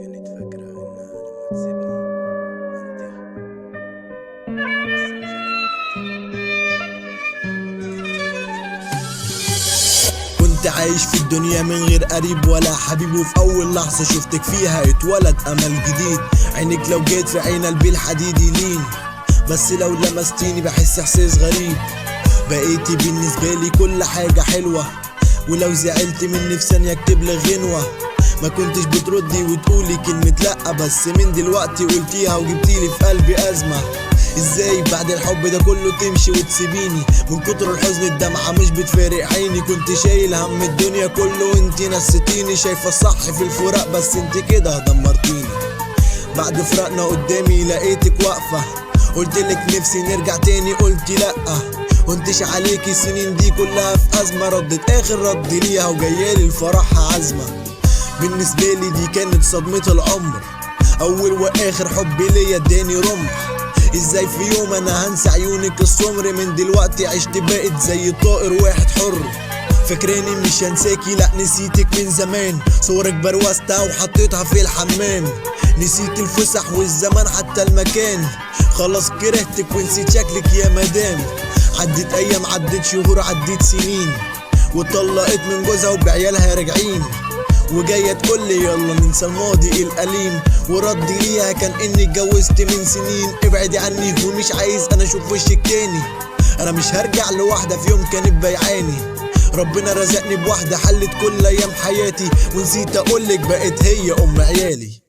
كانت فاكرة انها لما تسيبني كنت عايش في الدنيا من غير قريب ولا حبيب، وفي اول لحظة شفتك فيها اتولد امل جديد. عينك لو جيت في عين قلبي الحديد يلين، بس لو لمستيني بحس احساس غريب. بقيتي بالنسبة لي كل حاجة حلوة، ولو زعلت مني في ثانية اكتب لك غنوة. ما كنتش بتردي وتقولي كلمة لأ، بس من دلوقتي قلتيها وجبتيلي في قلبي أزمة. ازاي بعد الحب ده كله تمشي وتسيبيني؟ من كتر الحزن الدمعة مش بتفارق عيني. كنت شايل هم الدنيا كله وانتي نسيتيني، شايفة الصح في الفراق بس انتي كده دمرتيني. بعد فراقنا قدامي لقيتك واقفة، قلتلك نفسي نرجع تاني قلتي لأ. كنتش عليكي السنين دي كلها في أزمة، ردت آخر رد ليها وجايالي الفرحة عزمة. بالنسبة لي دي كانت صدمة العمر، أول وآخر حب ليا اداني رمح. ازاي في يوم انا هنسى عيونك السمر؟ من دلوقتي عشت بقت زي طائر واحد حر. فاكراني مش هنساكي؟ لا نسيتك من زمان، صورك بروزتها وحطيتها في الحمام. نسيت الفسح والزمان حتى المكان، خلاص كرهتك ونسيت شكلك يا مدام. عدت ايام عدت شهور عدت سنين، وطلقت من جوزها وبعيالها راجعين، وجاية تقولي يلا ننسى الماضي الأليم. وردي ليها كان اني اتجوزت من سنين. ابعدي عني ومش عايز انا اشوف وشك تاني، انا مش هرجع لواحدة في يوم كانت بيعاني. ربنا رزقني بواحدة حلت كل ايام حياتي، ونسيت اقولك بقت هي ام عيالي.